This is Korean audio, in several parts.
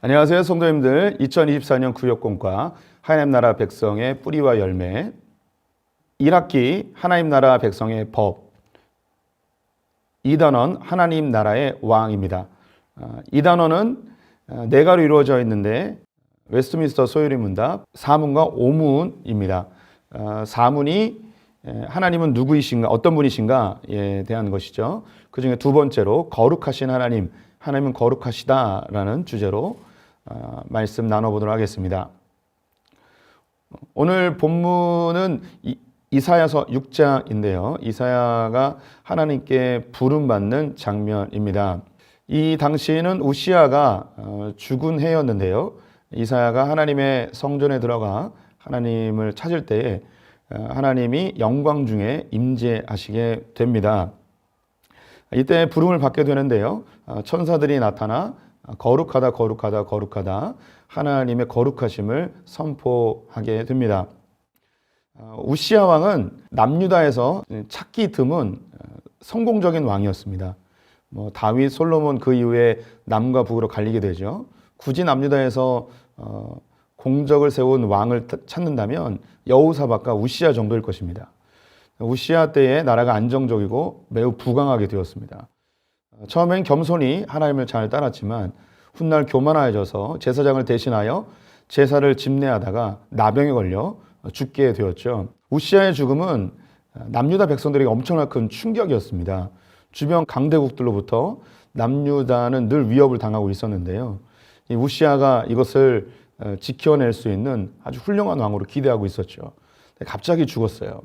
안녕하세요, 성도님들. 2024년 구역공과 하나님 나라 백성의 뿌리와 열매, 1학기 하나님 나라 백성의 법, 2단원 하나님 나라의 왕입니다. 2단원은 4가로 이루어져 있는데 웨스트민스터 소요리 문답, 사문과 오문입니다. 사문이 하나님은 누구이신가, 어떤 분이신가에 대한 것이죠. 그 중에 두 번째로 거룩하신 하나님, 하나님은 거룩하시다라는 주제로 말씀 나눠보도록 하겠습니다. 오늘 본문은 이사야서 6장인데요. 이사야가 하나님께 부름받는 장면입니다. 이 당시에는 우시아가 죽은 해였는데요. 이사야가 하나님의 성전에 들어가 하나님을 찾을 때에 하나님이 영광 중에 임재하시게 됩니다. 이때 부름을 받게 되는데요. 천사들이 나타나 거룩하다, 거룩하다, 거룩하다 하나님의 거룩하심을 선포하게 됩니다. 우시아 왕은 남유다에서 찾기 드문 성공적인 왕이었습니다. 다윗, 솔로몬 그 이후에 남과 북으로 갈리게 되죠. 굳이 남유다에서 공적을 세운 왕을 찾는다면 여호사밧과 우시아 정도일 것입니다. 우시아 때에 나라가 안정적이고 매우 부강하게 되었습니다. 처음엔 겸손히 하나님을 잘 따랐지만 훗날 교만해져서 제사장을 대신하여 제사를 집례하다가 나병에 걸려 죽게 되었죠. 우시아의 죽음은 남유다 백성들에게 엄청나게 큰 충격이었습니다. 주변 강대국들로부터 남유다는 늘 위협을 당하고 있었는데요. 이 우시아가 이것을 지켜낼 수 있는 아주 훌륭한 왕으로 기대하고 있었죠. 갑자기 죽었어요.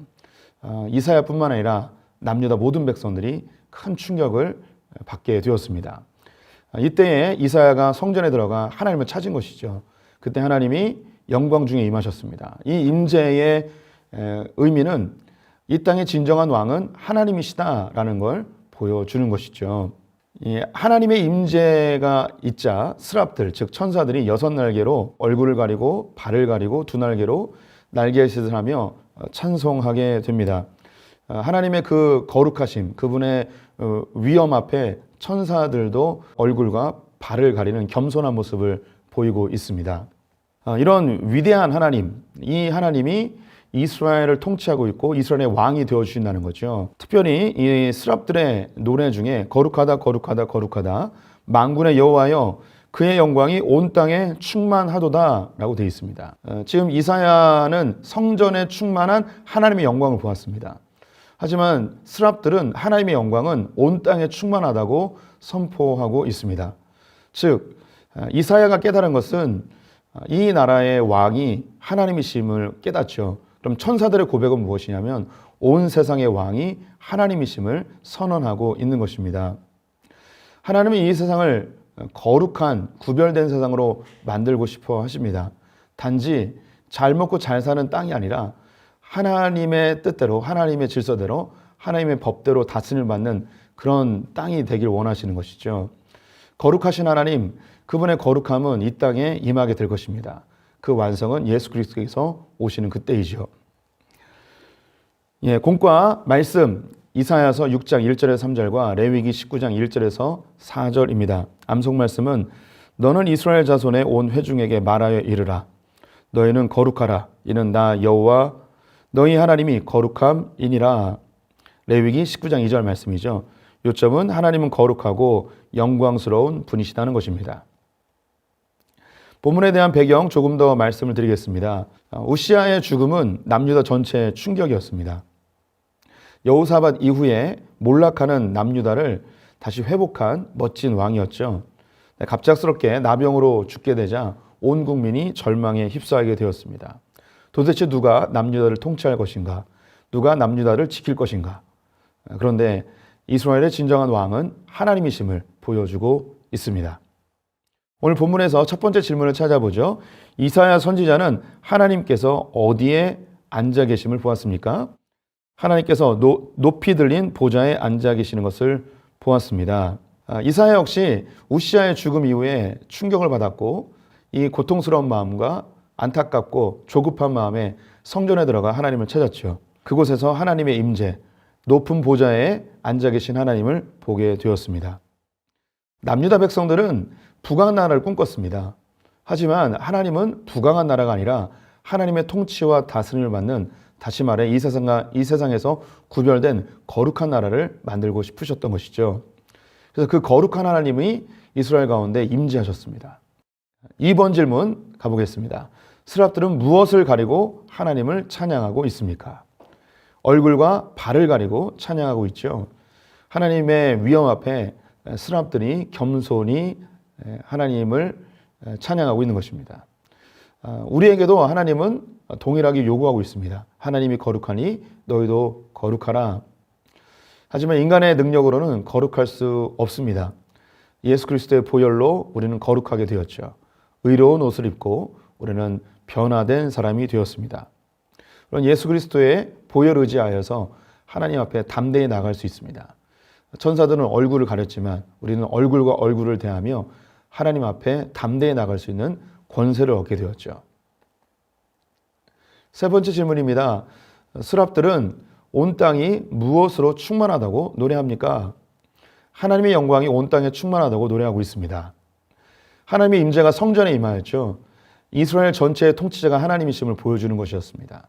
이사야뿐만 아니라 남유다 모든 백성들이 큰 충격을 받게 되었습니다. 이때에 이사야가 성전에 들어가 하나님을 찾은 것이죠. 그때 하나님이 영광 중에 임하셨습니다. 이 임재의 의미는 이 땅의 진정한 왕은 하나님이시다라는 걸 보여주는 것이죠. 이 하나님의 임재가 있자 스랍들, 즉 천사들이 6날개로 얼굴을 가리고 발을 가리고 2날개로 날개짓을 하며 찬송하게 됩니다. 하나님의 그 거룩하심, 그분의 위엄 앞에 천사들도 얼굴과 발을 가리는 겸손한 모습을 보이고 있습니다. 이런 위대한 하나님, 이 하나님이 이스라엘을 통치하고 있고 이스라엘의 왕이 되어주신다는 거죠. 특별히 이 스랍들의 노래 중에 거룩하다, 거룩하다, 거룩하다, 만군의 여호와여 그의 영광이 온 땅에 충만하도다 라고 되어 있습니다. 지금 이사야는 성전에 충만한 하나님의 영광을 보았습니다. 하지만 스랍들은 하나님의 영광은 온 땅에 충만하다고 선포하고 있습니다. 즉 이사야가 깨달은 것은 이 나라의 왕이 하나님이심을 깨닫죠. 그럼 천사들의 고백은 무엇이냐면 온 세상의 왕이 하나님이심을 선언하고 있는 것입니다. 하나님은 이 세상을 거룩한 구별된 세상으로 만들고 싶어 하십니다. 단지 잘 먹고 잘 사는 땅이 아니라 하나님의 뜻대로, 하나님의 질서대로, 하나님의 법대로 다스림을 받는 그런 땅이 되길 원하시는 것이죠. 거룩하신 하나님, 그분의 거룩함은 이 땅에 임하게 될 것입니다. 그 완성은 예수 그리스도께서 오시는 그때이죠. 공과 말씀, 이사야서 6장 1절에서 3절과 레위기 19장 1절에서 4절입니다. 암송 말씀은 너는 이스라엘 자손의 온 회중에게 말하여 이르라. 너희는 거룩하라. 이는 나 여호와 너희 하나님이 거룩함이니라. 레위기 19장 2절 말씀이죠. 요점은 하나님은 거룩하고 영광스러운 분이시다는 것입니다. 본문에 대한 배경 조금 더 말씀을 드리겠습니다. 우시아의 죽음은 남유다 전체의 충격이었습니다. 여호사밧 이후에 몰락하는 남유다를 다시 회복한 멋진 왕이었죠. 갑작스럽게 나병으로 죽게 되자 온 국민이 절망에 휩싸이게 되었습니다. 도대체 누가 남유다를 통치할 것인가? 누가 남유다를 지킬 것인가? 그런데 이스라엘의 진정한 왕은 하나님이심을 보여주고 있습니다. 오늘 본문에서 첫 번째 질문을 찾아보죠. 이사야 선지자는 하나님께서 어디에 앉아 계심을 보았습니까? 하나님께서 높이 들린 보좌에 앉아 계시는 것을 보았습니다. 이사야 역시 우시아의 죽음 이후에 충격을 받았고 이 고통스러운 마음과 안타깝고 조급한 마음에 성전에 들어가 하나님을 찾았죠. 그곳에서 하나님의 임재, 높은 보좌에 앉아 계신 하나님을 보게 되었습니다. 남유다 백성들은 북왕 나라를 꿈꿨습니다. 하지만 하나님은 부강한 나라가 아니라 하나님의 통치와 다스림을 받는, 다시 말해 이 세상에서 구별된 거룩한 나라를 만들고 싶으셨던 것이죠. 그래서 그 거룩한 하나님이 이스라엘 가운데 임재하셨습니다. 2번 질문 가보겠습니다. 스랍들은 무엇을 가리고 하나님을 찬양하고 있습니까? 얼굴과 발을 가리고 찬양하고 있죠. 하나님의 위엄 앞에 스랍들이 겸손히 하나님을 찬양하고 있는 것입니다. 우리에게도 하나님은 동일하게 요구하고 있습니다. 하나님이 거룩하니 너희도 거룩하라. 하지만 인간의 능력으로는 거룩할 수 없습니다. 예수 그리스도의 보혈로 우리는 거룩하게 되었죠. 의로운 옷을 입고 우리는 변화된 사람이 되었습니다. 그런 예수 그리스도의 보혈 의지하여서 하나님 앞에 담대히 나갈 수 있습니다. 천사들은 얼굴을 가렸지만 우리는 얼굴과 얼굴을 대하며 하나님 앞에 담대히 나갈 수 있는 권세를 얻게 되었죠. 세 번째 질문입니다. 스랍들은 온 땅이 무엇으로 충만하다고 노래합니까? 하나님의 영광이 온 땅에 충만하다고 노래하고 있습니다. 하나님의 임재가 성전에 임하였죠. 이스라엘 전체의 통치자가 하나님이심을 보여주는 것이었습니다.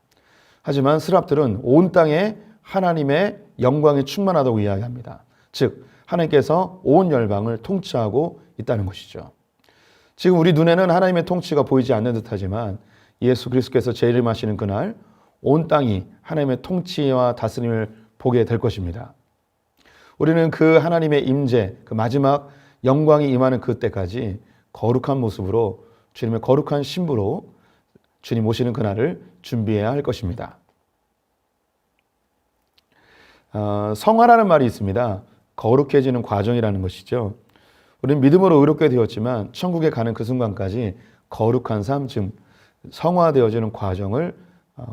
하지만 스랍들은 온 땅에 하나님의 영광이 충만하다고 이야기합니다. 즉 하나님께서 온 열방을 통치하고 있다는 것이죠. 지금 우리 눈에는 하나님의 통치가 보이지 않는 듯하지만 예수 그리스도께서 재림하시는 그날 온 땅이 하나님의 통치와 다스림을 보게 될 것입니다. 우리는 그 하나님의 임재, 그 마지막 영광이 임하는 그때까지 거룩한 모습으로, 주님의 거룩한 신부로 주님 오시는 그날을 준비해야 할 것입니다. 성화라는 말이 있습니다. 거룩해지는 과정이라는 것이죠. 우리는 믿음으로 의롭게 되었지만 천국에 가는 그 순간까지 거룩한 삶, 즉 성화되어지는 과정을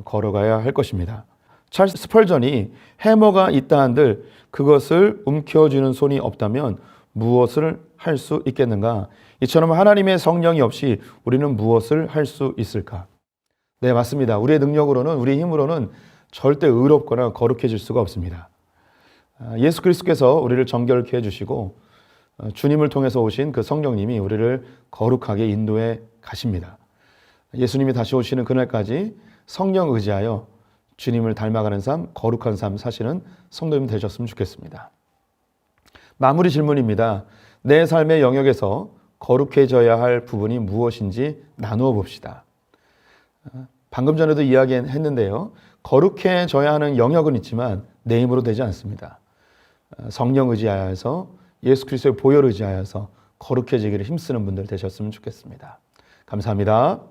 걸어가야 할 것입니다. 찰스 스펄전이 해머가 있다 한들 그것을 움켜쥐는 손이 없다면 무엇을 할 수 있겠는가? 이처럼 하나님의 성령이 없이 우리는 무엇을 할 수 있을까? 네, 맞습니다. 우리의 능력으로는, 우리의 힘으로는 절대 의롭거나 거룩해질 수가 없습니다. 예수 그리스도께서 우리를 정결케 해주시고 주님을 통해서 오신 그 성령님이 우리를 거룩하게 인도해 가십니다. 예수님이 다시 오시는 그날까지 성령 의지하여 주님을 닮아가는 삶, 거룩한 삶 사시는 성도님 되셨으면 좋겠습니다. 마무리 질문입니다. 내 삶의 영역에서 거룩해져야 할 부분이 무엇인지 나누어 봅시다. 방금 전에도 이야기했는데요. 거룩해져야 하는 영역은 있지만 내 힘으로 되지 않습니다. 성령 의지하여서 예수 그리스도의 보혈 의지하여서 거룩해지기를 힘쓰는 분들 되셨으면 좋겠습니다. 감사합니다.